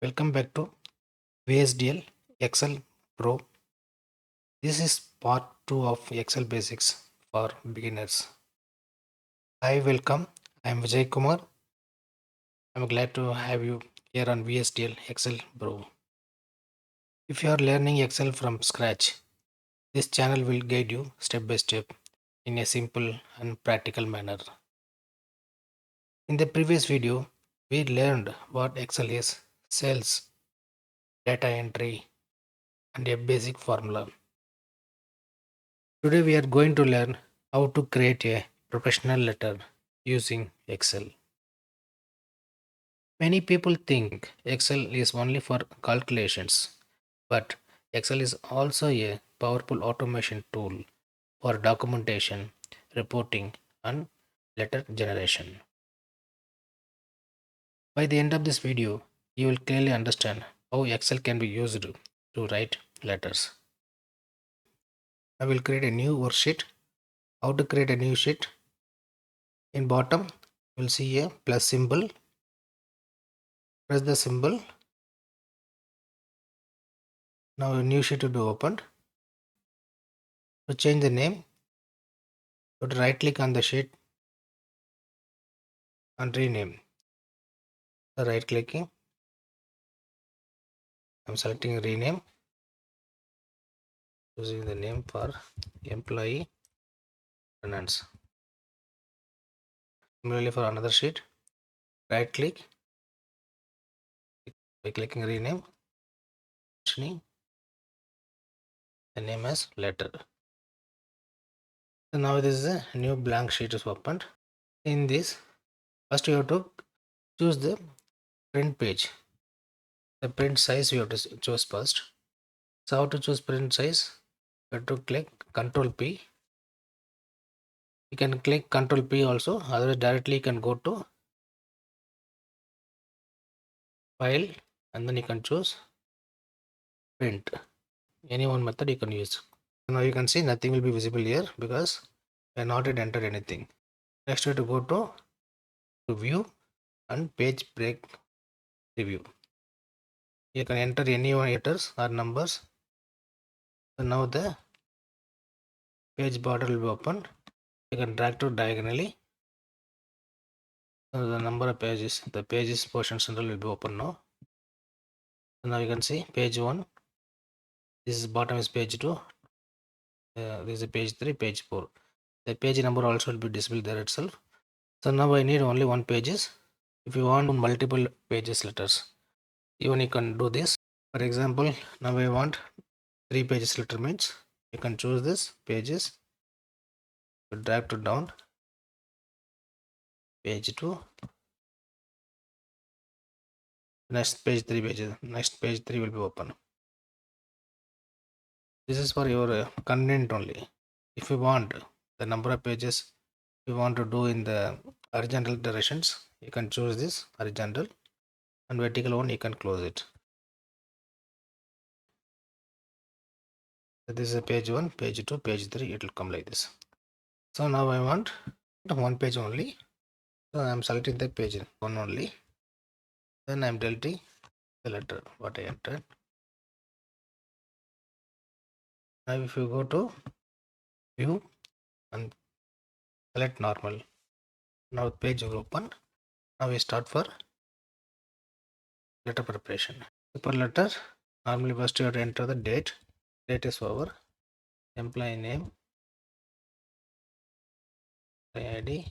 Welcome back to VSDL Excel Pro. This is part 2 of Excel Basics for beginners. Hi, welcome. I am Vijay Kumar. I am glad to have you here on VSDL Excel Pro. If you are learning Excel from scratch, this channel will guide you step by step in a simple and practical manner. In the previous video, we learned what Excel is, sales, data entry, and a basic formula. Today we are going to learn how to create a professional letter using Excel. Many people think Excel is only for calculations, but Excel is also a powerful automation tool for documentation, reporting, and letter generation. By the end of this video, you will clearly understand how Excel can be used to write letters. I will create a new worksheet. How to create a new sheet? In bottom, you will see a plus symbol. Press the symbol. Now a new sheet will be opened. To change the name, you to right click on the sheet and rename. So right clicking, I'm selecting rename, choosing the name for employee finance. Similarly for another sheet, right click by clicking rename, mentioning the name as letter. So now this is a new blank sheet is opened. In this, first you have to choose the print page. The print size you have to choose first. So how to choose print size? You have to click Ctrl P. You can click Ctrl P also, otherwise directly you can go to file and then you can choose print. Any one method you can use. Now you can see nothing will be visible here because I have not yet entered anything. Next we have to go to view and page break review. You can enter any one letters or numbers. So now the page border will be open. You can drag to diagonally. So the number of pages, the pages portion central will be open now. So now you can see page 1. This is bottom is page 2. This is page 3, page 4. The page number also will be displayed there itself. So now I need only one pages. If you want multiple pages letters, even you can do this. For example, now I want 3 pages letter means you can choose this pages. You drag to down page 2. Next page 3 pages. Next page 3 will be open. This is for your content only. If you want the number of pages you want to do in the horizontal directions, you can choose this horizontal, and vertical one you can close it. So this is a page 1, page 2, page 3, it will come like this. So now I want one page only. So I am selecting the page 1 only. Then I am deleting the letter what I entered. Now if you go to view and select normal, now page will open. Now we start for letter preparation. Per letter, normally first you have to enter the date. Date is over. Employee name, ID.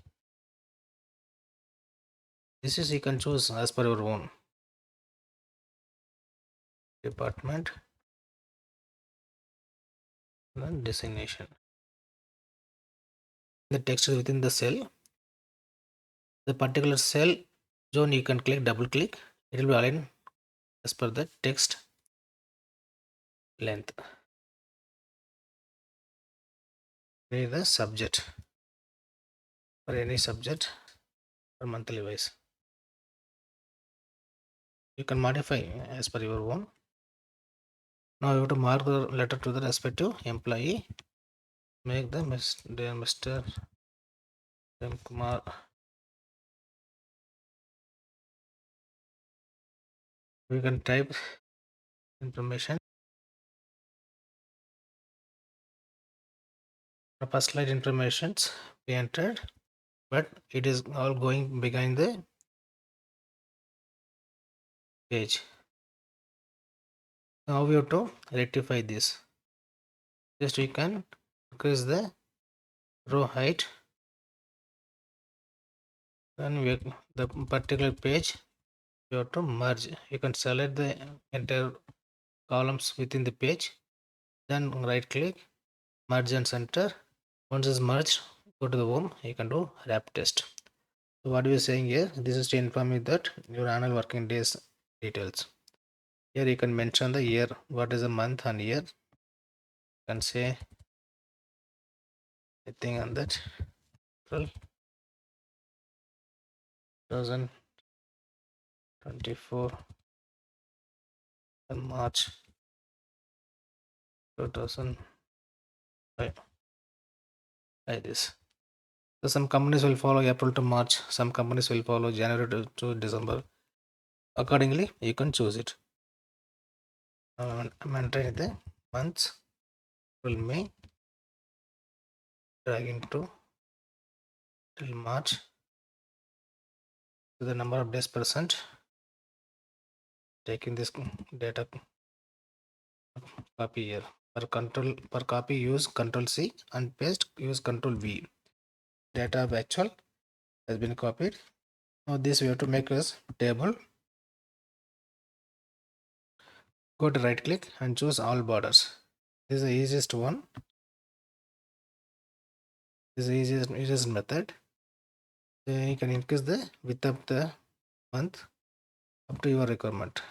This is you can choose as per your own. Department, and designation. The text is within the cell. The particular cell zone you can click, double click. It will be aligned as per the text length. Create the subject for any subject for monthly wise. You can modify as per your own. Now you have to mark the letter to the respective employee. Make the Mr. M. Kumar. We can type information. The first slide informations we entered, but it is all going behind the page. Now we have to rectify this. Just we can increase the row height, and the particular page you have to merge. You can select the entire columns within the page, then right click, merge and center. Once it's merged, go to the home. You can do wrap test. So what we are saying here, this is to inform you that your annual working days details. Here you can mention the year, what is the month and year. You can say anything on that. April 2024 and March 2005, like this. So some companies will follow April to March, some companies will follow January to December. Accordingly, you can choose it. I'm entering the months, April, May, drag into till March to the number of days percent, taking this data copy here. Per copy, use Control C, and paste, use Control V. Data of actual has been copied. Now this we have to make as table. Go to right click and choose all borders. This is the easiest one. This is the easiest method. Then you can increase the width of the month up to your requirement.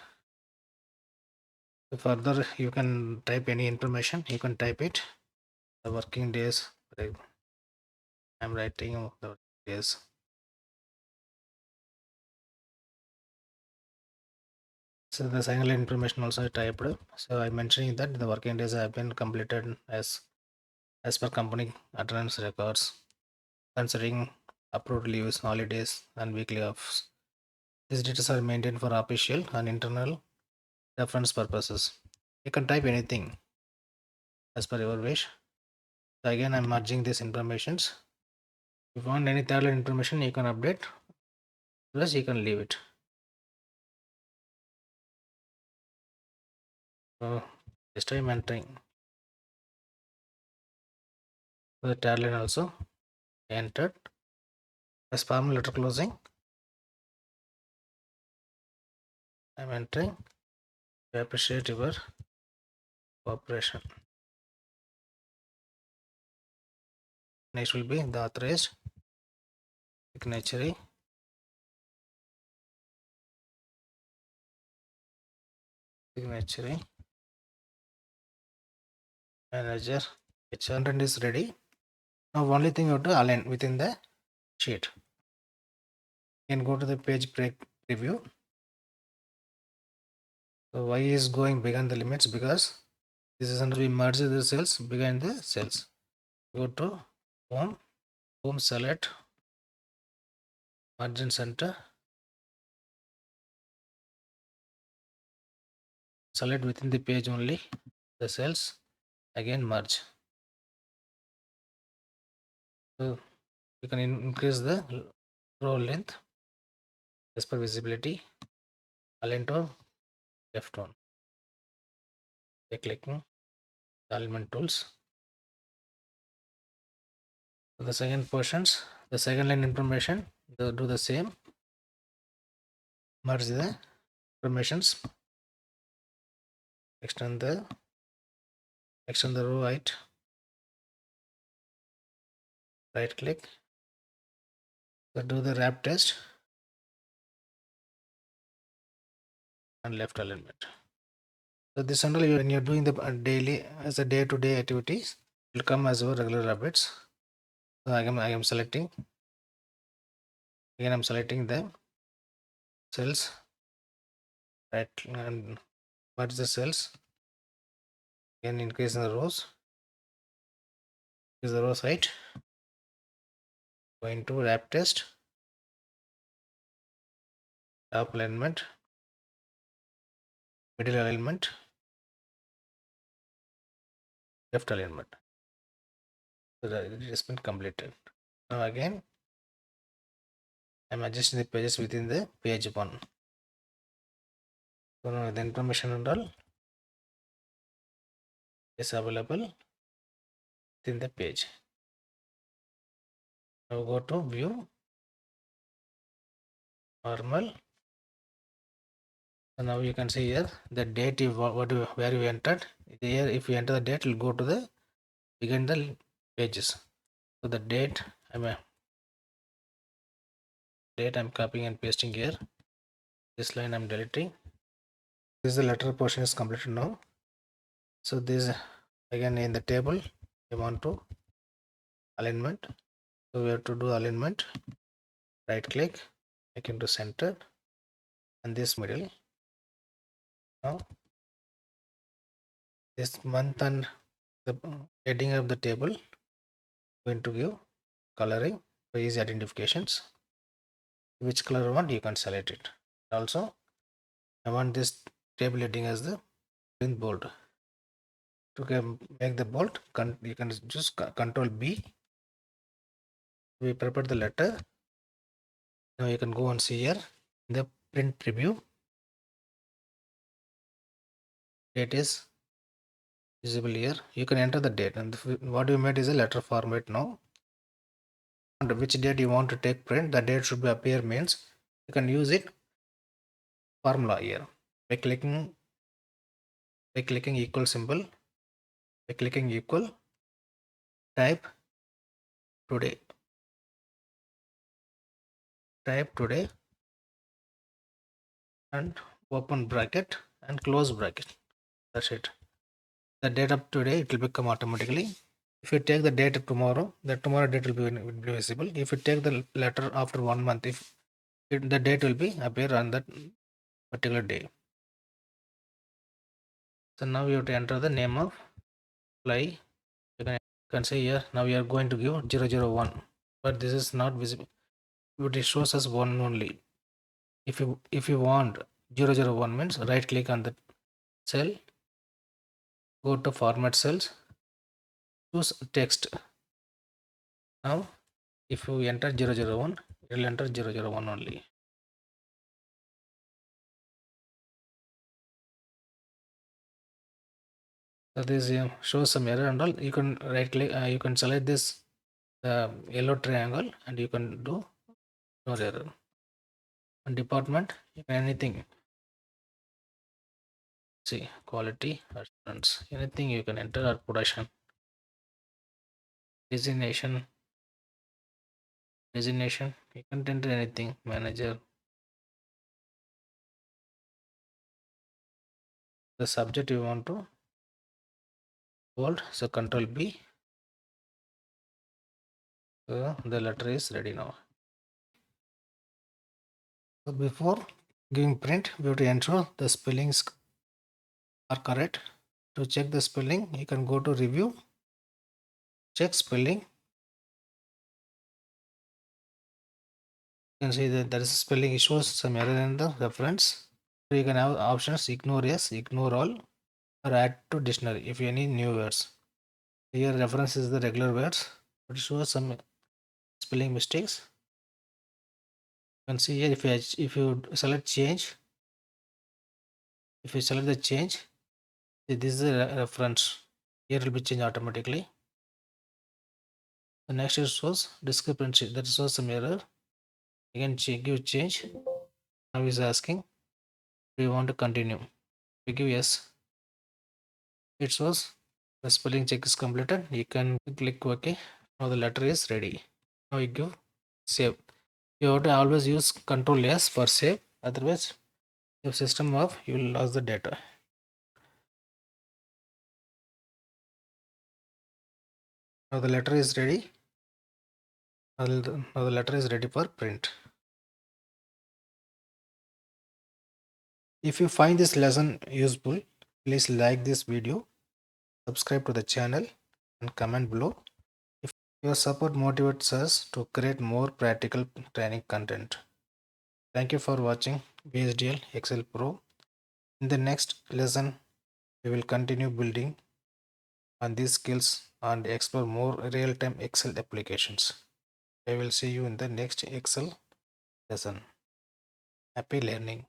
So further, you can type any information. You can type it. The working days. I'm writing the days. So the single information also typed. So I'm mentioning that the working days have been completed as per company attendance records, considering approved leaves, holidays, and weekly offs. These details are maintained for official and internal reference purposes. You can type anything as per your wish. So again, I'm merging these informations. If you want any third information, you can update. Plus, you can leave it. So this time entering the tab line also entered as formal letter closing. I'm entering. I appreciate your cooperation. Next will be the authorized signatory. Signatory manager. Its content is ready. Now only thing you have to align within the sheet. You can go to the page break preview. So why is going beyond the limits? Because this is under we merge the cells behind the cells. Go to home select margin center, select within the page only the cells, again merge. So you can increase the row length as per visibility, align to left one by clicking the alignment tools. So the second portions, the second line information, do the same, merge the informations, extend the row height, right click, so do the wrap test and left alignment. So this only when you're doing the daily as a day-to-day activities will come as our regular updates. So I am selecting, again I'm selecting the cells, right, and merge the cells, again increase the rows, increase the rows height, going to wrap test, top alignment, middle alignment, left alignment. So it has been completed. Now again, I'm adjusting the pages within the page 1. So now the information and all is available within the page. Now go to view, normal. So now you can see here the date you where you entered. Here if you enter the date, it will go to the begin the pages. So the date I'm copying and pasting here. This line I'm deleting. This is the letter portion is completed now. So this again in the table I want to alignment. So we have to do alignment. Right click, make into center, and this middle. Now this month and the heading of the table going to give coloring for easy identifications. Which color you want, you can select it. Also I want this table heading as the in bold. To make the bold, you can just control B. We prepare the letter. Now you can go and see here in the print preview. Date is visible here. You can enter the date, and what you made is a letter format now. And which date you want to take print, the date should be appear means you can use it formula here by clicking equal symbol, by clicking equal, type today, and open bracket and close bracket. That's it. The date of today, it will become automatically. If you take the date of tomorrow, the tomorrow date will be visible. If you take the letter after 1 month, the date will be appear on that particular day. So now you have to enter the name of fly. You can say here now we are going to give 001, but this is not visible, but it shows us 1 only. If you want 001 means right click on the cell, go to format cells, choose text. Now if you enter 001, it will enter 001 only. So this shows some error and all. You can right click, you can select this yellow triangle and you can do no error. And department, you can anything. See quality assurance, anything you can enter, or production. Designation, you can enter anything. Manager. The subject you want to bold, so control B. So the letter is ready now. So before giving print, we have to ensure the spellings are correct. To check the spelling, you can go to review, check spelling. You can see that there is a spelling issues, some error in the reference. So you can have options ignore yes, ignore all, or add to dictionary if any new words. Here reference is the regular words, but it shows some spelling mistakes. You can see here if you select change, if you select the change, this is a reference. Here will be changed automatically. The next is shows discrepancy, that shows some error. Again give change. Now is asking, do you want to continue? We give yes. It shows the spelling check is completed. You can click OK. Now the letter is ready. Now you give save. You have to always use Control S for save. Otherwise, if system off, you will lose the data. Now the letter is ready. Now the letter is ready for print. If you find this lesson useful, please like this video, subscribe to the channel, and comment below. Your support motivates us to create more practical training content. Thank you for watching VSDL Excel Pro. In the next lesson, we will continue building on these skills and explore more real time Excel applications. I will see you in the next Excel lesson. Happy learning.